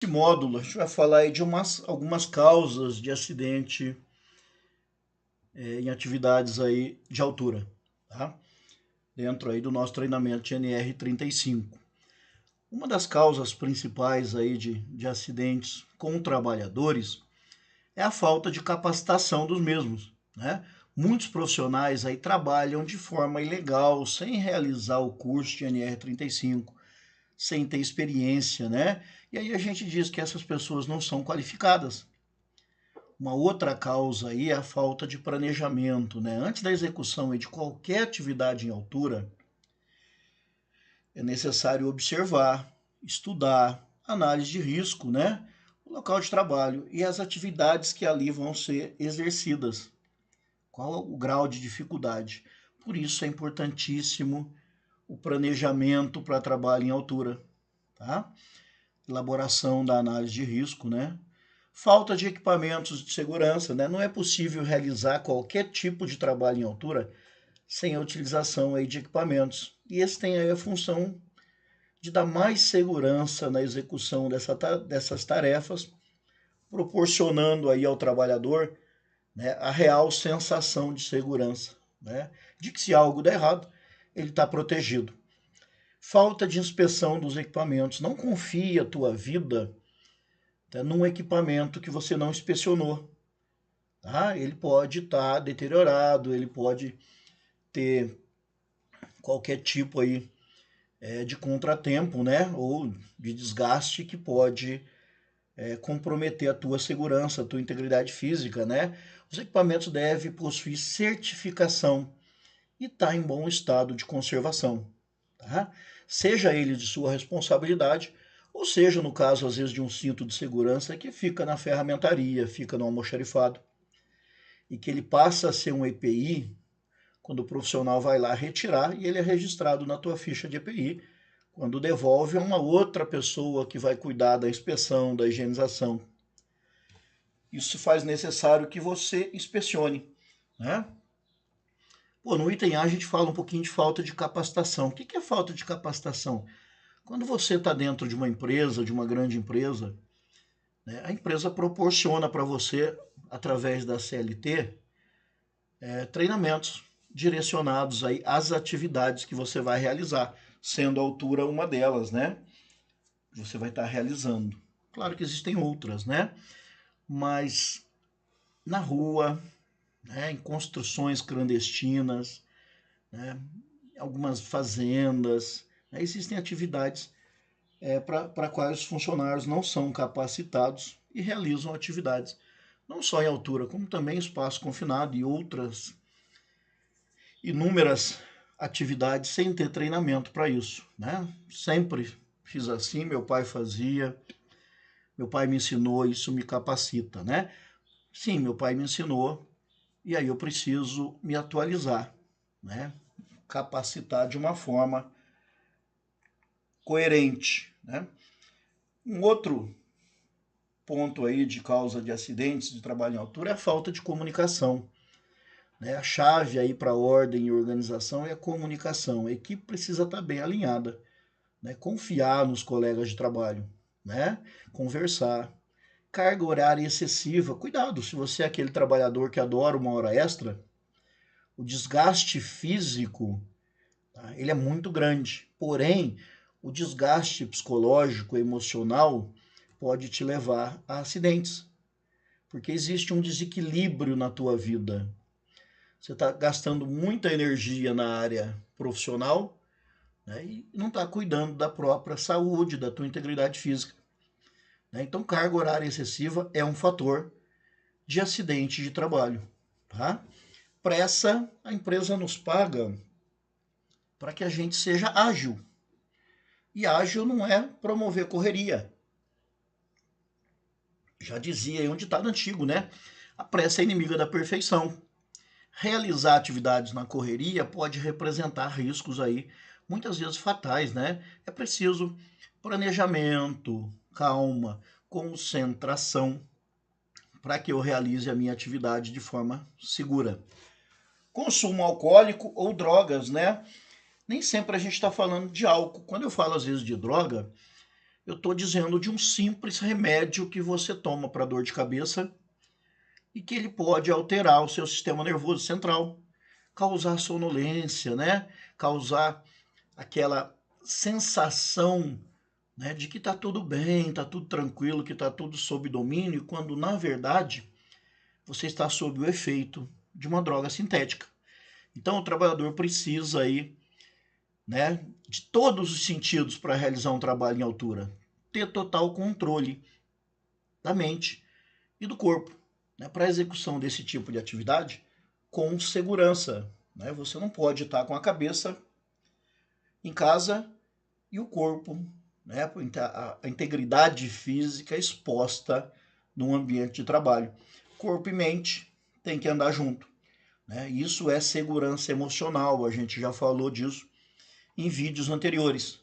Nesse módulo, a gente vai falar aí de algumas causas de acidente em atividades aí de altura, tá? Dentro aí do nosso treinamento de NR35. Uma das causas principais aí de acidentes com trabalhadores é a falta de capacitação dos mesmos, né? Muitos profissionais aí trabalham de forma ilegal, sem realizar o curso de NR35, sem ter experiência, né? E aí a gente diz que essas pessoas não são qualificadas. Uma outra causa aí é a falta de planejamento, né? Antes da execução de qualquer atividade em altura, é necessário observar, estudar, análise de risco, né? O local de trabalho e as atividades que ali vão ser exercidas. Qual o grau de dificuldade? Por isso é importantíssimo o planejamento para trabalho em altura, tá? Elaboração da análise de risco, né? Falta de equipamentos de segurança, né? Não é possível realizar qualquer tipo de trabalho em altura sem a utilização aí de equipamentos. E esse tem aí a função de dar mais segurança na execução dessas tarefas, proporcionando aí ao trabalhador, né, a real sensação de segurança, né? De que se algo der errado, ele está protegido. Falta de inspeção dos equipamentos. Não confie a tua vida, tá, num equipamento que você não inspecionou. Tá? Ele pode estar deteriorado, ele pode ter qualquer tipo aí de contratempo, né? Ou de desgaste que pode comprometer a tua segurança, a tua integridade física, né? Os equipamentos devem possuir certificação e estar em bom estado de conservação, tá? Seja ele de sua responsabilidade, ou seja, no caso, às vezes, de um cinto de segurança que fica na ferramentaria, fica no almoxarifado, e que ele passa a ser um EPI quando o profissional vai lá retirar e ele é registrado na tua ficha de EPI, quando devolve a uma outra pessoa que vai cuidar da inspeção, da higienização. Isso faz necessário que você inspecione, né? Pô, no item A a gente fala um pouquinho de falta de capacitação. O que é falta de capacitação? Quando você está dentro de uma empresa, de uma grande empresa, né, a empresa proporciona para você, através da CLT, treinamentos direcionados aí às atividades que você vai realizar, sendo a altura uma delas, né? Você vai estar realizando. Claro que existem outras, né? Mas na rua, né, em construções clandestinas, né, algumas fazendas, né, existem atividades para quais os funcionários não são capacitados e realizam atividades não só em altura, como também em espaço confinado e outras inúmeras atividades sem ter treinamento para isso, né? Sempre fiz assim, meu pai fazia, meu pai me ensinou, isso me capacita, né? Sim, meu pai me ensinou e aí eu preciso me atualizar, né? Capacitar de uma forma coerente, né? Um outro ponto aí de causa de acidentes de trabalho em altura é a falta de comunicação, né? A chave aí para ordem e organização é a comunicação. A equipe precisa estar bem alinhada, né? Confiar nos colegas de trabalho, né? Conversar. Carga horária excessiva. Cuidado, se você é aquele trabalhador que adora uma hora extra, o desgaste físico, tá, ele é muito grande. Porém, o desgaste psicológico, emocional, pode te levar a acidentes, porque existe um desequilíbrio na tua vida. Você está gastando muita energia na área profissional, né, e não está cuidando da própria saúde, da tua integridade física, né? Então, carga horária excessiva é um fator de acidente de trabalho. Tá? Pressa, a empresa nos paga para que a gente seja ágil. E ágil não é promover correria. Já dizia aí um ditado antigo, né? A pressa é inimiga da perfeição. Realizar atividades na correria pode representar riscos aí, muitas vezes fatais, né? É preciso planejamento, calma, concentração para que eu realize a minha atividade de forma segura. Consumo alcoólico ou drogas, né? Nem sempre a gente está falando de álcool. Quando eu falo às vezes de droga, Eu estou dizendo de um simples remédio que você toma para dor de cabeça e que ele pode alterar o seu sistema nervoso central, causar sonolência, né? Causar aquela sensação, né, de que está tudo bem, está tudo tranquilo, que está tudo sob domínio, quando na verdade você está sob o efeito de uma droga sintética. Então o trabalhador precisa aí, né, de todos os sentidos para realizar um trabalho em altura, ter total controle da mente e do corpo, né, para a execução desse tipo de atividade com segurança. Né? Você não pode estar com a cabeça em casa e o corpo, né, a integridade física exposta num ambiente de trabalho. Corpo e mente tem que andar junto. Né? Isso é segurança emocional, a gente já falou disso em vídeos anteriores.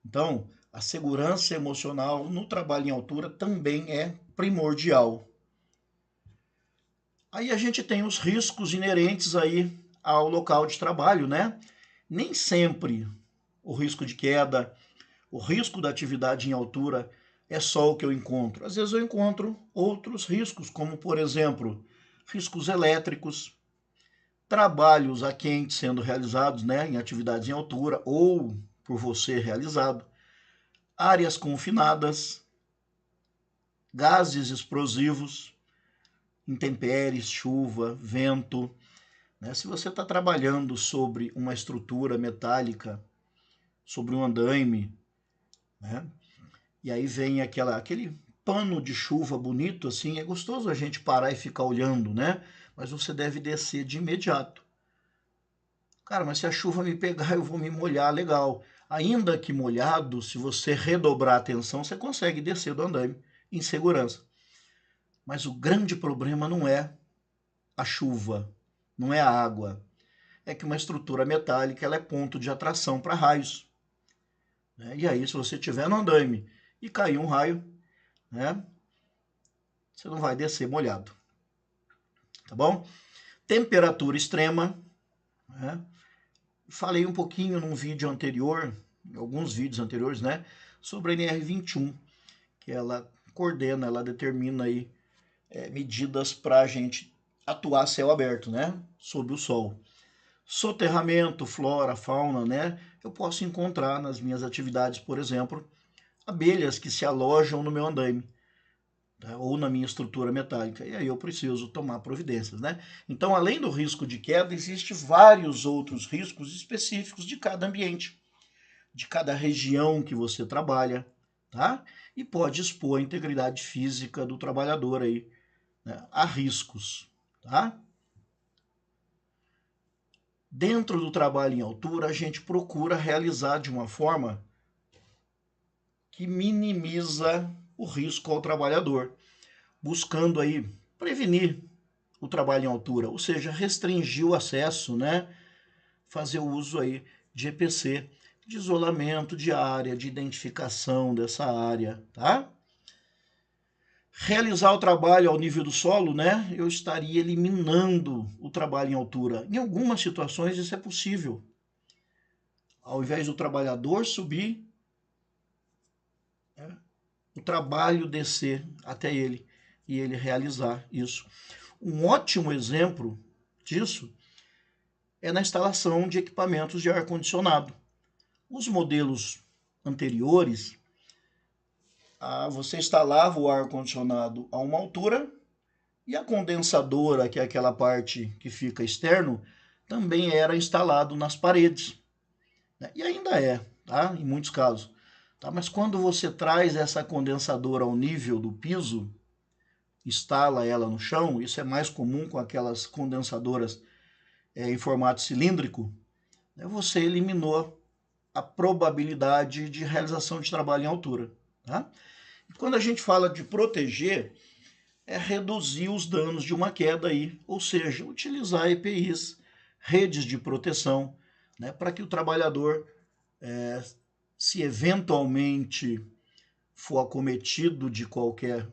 Então, a segurança emocional no trabalho em altura também é primordial. Aí a gente tem os riscos inerentes aí ao local de trabalho, né? Nem sempre o risco de queda, o risco da atividade em altura é só o que eu encontro. Às vezes eu encontro outros riscos, como por exemplo, riscos elétricos, trabalhos a quente sendo realizados, né, em atividades em altura ou por você realizado, áreas confinadas, gases explosivos, intempéries, chuva, vento. Né? Se você está trabalhando sobre uma estrutura metálica, sobre um andaime, né? E aí vem aquele pano de chuva bonito, assim, é gostoso a gente parar e ficar olhando, né? Mas você deve descer de imediato. Cara, mas se a chuva me pegar, eu vou me molhar, legal. Ainda que molhado, se você redobrar a atenção, você consegue descer do andaime em segurança. Mas o grande problema não é a chuva, não é a água. É que uma estrutura metálica ela é ponto de atração para raios. Né? E aí, se você estiver no andaime e cair um raio, né, você não vai descer molhado. Tá bom? Temperatura extrema. Né? Falei um pouquinho num vídeo anterior, alguns vídeos anteriores, né, sobre a NR21, que ela coordena, ela determina aí medidas para a gente atuar a céu aberto, né, sob o sol. Soterramento, flora, fauna, né, eu posso encontrar nas minhas atividades, por exemplo, abelhas que se alojam no meu andaime, tá, ou na minha estrutura metálica, e aí eu preciso tomar providências, né? Então, além do risco de queda, existem vários outros riscos específicos de cada ambiente, de cada região que você trabalha, tá? E pode expor a integridade física do trabalhador aí, né, a riscos, tá? Dentro do trabalho em altura, a gente procura realizar de uma forma que minimiza o risco ao trabalhador, buscando aí prevenir o trabalho em altura, ou seja, restringir o acesso, né? Fazer o uso aí de EPC, de isolamento de área, de identificação dessa área, tá? Realizar o trabalho ao nível do solo, né? Eu estaria eliminando o trabalho em altura. Em algumas situações isso é possível. Ao invés do trabalhador subir, né, o trabalho descer até ele e ele realizar isso. Um ótimo exemplo disso é na instalação de equipamentos de ar-condicionado. Os modelos anteriores, você instalava o ar-condicionado a uma altura e a condensadora, que é aquela parte que fica externo, também era instalado nas paredes. Né? E ainda é, tá? Em muitos casos. Tá? Mas quando você traz essa condensadora ao nível do piso, instala ela no chão, isso é mais comum com aquelas condensadoras em formato cilíndrico, né? Você eliminou a probabilidade de realização de trabalho em altura. Tá? E quando a gente fala de proteger, é reduzir os danos de uma queda aí, ou seja, utilizar EPIs, redes de proteção, né, para que o trabalhador, se eventualmente for acometido de qualquer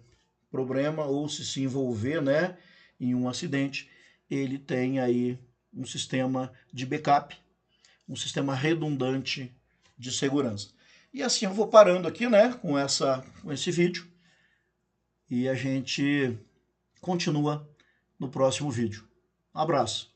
problema ou se envolver, né, em um acidente, ele tem aí um sistema de backup, um sistema redundante de segurança. E assim eu vou parando aqui, né, com esse vídeo. E a gente continua no próximo vídeo. Um abraço.